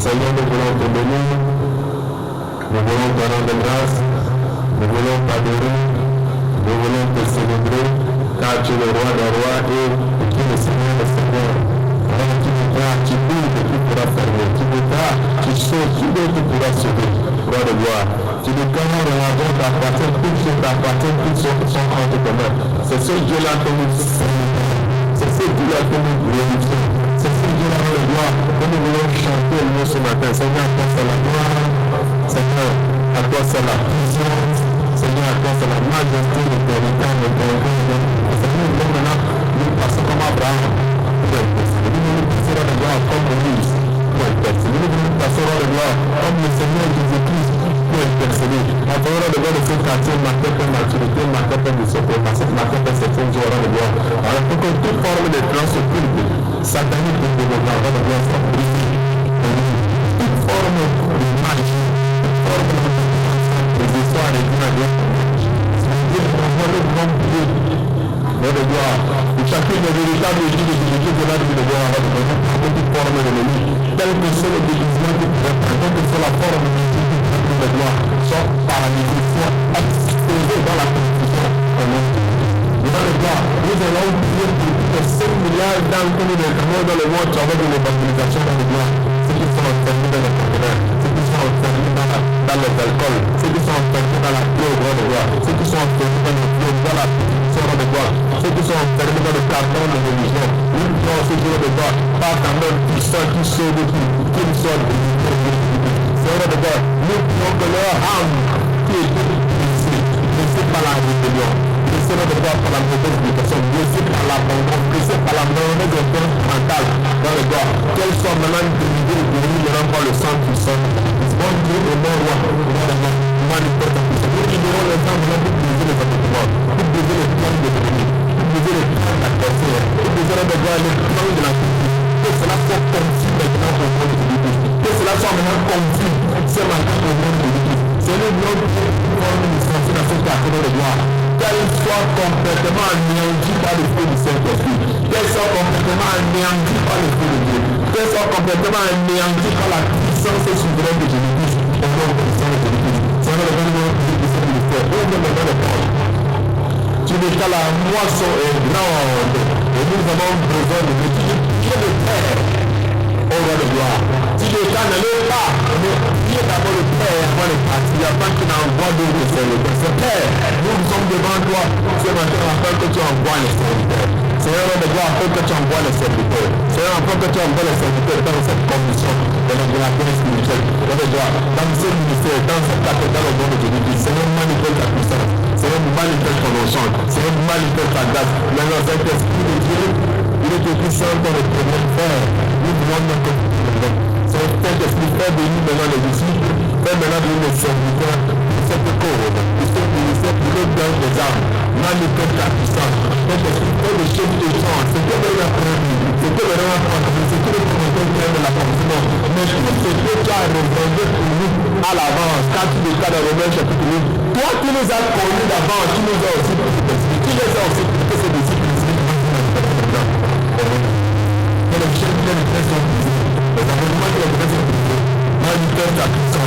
Seigneur, nous voulons te bénir, nous voulons te rendre grâce, nous voulons t'adorer, nous voulons te célébrer, car tu es le roi des rois et tu es le Seigneur des seigneurs. Alors tu voudras, tu ouvres et tu pourras fermer, tu voudras, tu sauves, tu veux, tu pourras sauver, roi de gloire. Tu déclares le l'argent t'appartient, toutes choses t'appartiennent, toutes choses sont entre tes mains. C'est ce Dieu-là que nous célébrons, c'est ce Dieu-là que nous glorifions. C'est ce Dieu-là de gloire que nous voulons chanter le mot ce matin. Seigneur, à toi c'est la gloire. Seigneur, à toi c'est la puissance. Seigneur, à toi c'est la majesté, l'éternité, l'éternité. Seigneur, nous maintenant, nous passons comme Abraham. Nous passerons de gloire comme Moïse. Nous passerons de gloire comme le Seigneur Jésus-Christ. Pour intercéder. La parole de Dieu de ce quartier marquait par maturité, marquait par discipline, marquait par cette joie de gloire. Alors pour que toute forme de transculte satanique de développement de gloire soit brisée. Toute forme de magie, toute forme de histoires et d'images. C'est-à-dire qu'on voit le grand Dieu de gloire. Et chacune des véritables églises de Dieu de la vie de gloire va devenir toute forme de l'ennemi. Tel que c'est le déguisement qui pourrait prendre, que c'est la forme de gloire, soit paralysé, soit exposé dans la confusion. Devant le gloire, nous allons prier pour 5 milliards d'âmes que nous réclamons dans le monde à travers de l'évangélisation dans le gloire. Ceux qui sont enfermés dans les conteneurs, ceux qui sont enfermés dans les alcools, ceux qui sont enfermés dans la pluie au droit de gloire, ceux qui sont enfermés dans le flot, dans la prostitution de gloire, ceux qui sont enfermés dans le carton de religion. Nous prions ce jour de gloire par ta main puissante qui sauve tout, qu'ils soient délivrés. Seigneur de gloire, nous prions que leur âme qui est blessée par la rébellion, blessée de gloire par la mauvaise éducation, blessée par l'abandon, blessée par la mauvaise influence mentale dans le gloire, qu'elle soit maintenant délivrée par le sang puissant. Bon Dieu et mon roi, manifeste ta puissance. Nous libérons les âmes pour briser les accoutrements, pour briser les plans de l'ennemi, pour briser les plans de l'adversaire, pour briser les plans de la justice. Que cela soit confus maintenant au monde de l'Église. Que cela soit maintenant confus ce matin au monde de l'Église. C'est le nom de Dieu pour nous licencier dans cette carte de gloire. Qu'elle soit complètement anéantie par le feu du Saint-Esprit. Qu'elle soit complètement anéantie par le feu de Dieu. Qu'elle soit complètement anéantie par la puissance souveraine de Jésus-Christ. Au nom de Jésus-Christ. Seigneur, le nom de ce ministère. Ouvre maintenant les portes. Tu dis que la moisson est grande. Et nous avons besoin de Dieu. Dieu le Père. Au roi de gloire. Si le cas ne l'est pas, mais Dieu d'abord le Père avant le parti. Il n'y a pas qu'il envoie d'autres serviteurs. C'est Père. Nous sommes devant toi ce matin afin que tu envoies les serviteurs. Seigneur de gloire, afin que tu envoies les serviteurs. Seigneur, afin que tu envoies les serviteurs dans cette commission de la paix spirituelle. Dans ce ministère, dans cette cathédrale au nom de Jésus-Christ. Seigneur, manifeste ta puissance. Seigneur, manifeste ton onction. Seigneur, manifeste ta grâce. Maintenant, cet esprit de Dieu, il est puissant dans le premier frère. Nous demandons que Saint-Esprit, fais venir maintenant les disciples, fais maintenant venir les serviteurs de cette cause, de ce ministère de l'autre des âmes. Manifeste ta puissance. Saint-Esprit, fais le chef de sang. C'est que le après-midi, c'est que le après-midi, c'est que le commentaire de la commission. Mais tout ce que tu as révélé pour nous à l'avance, quand tu le cas de Romains chapitre 8, toi qui nous as connus d'avance, tu nous as aussi présentés. Qui les a aussi présentés, ces disciples ici. Que le chef de l'Église soit brisé. Les environnements de l'Église sont brisés. Manifeste ta puissance.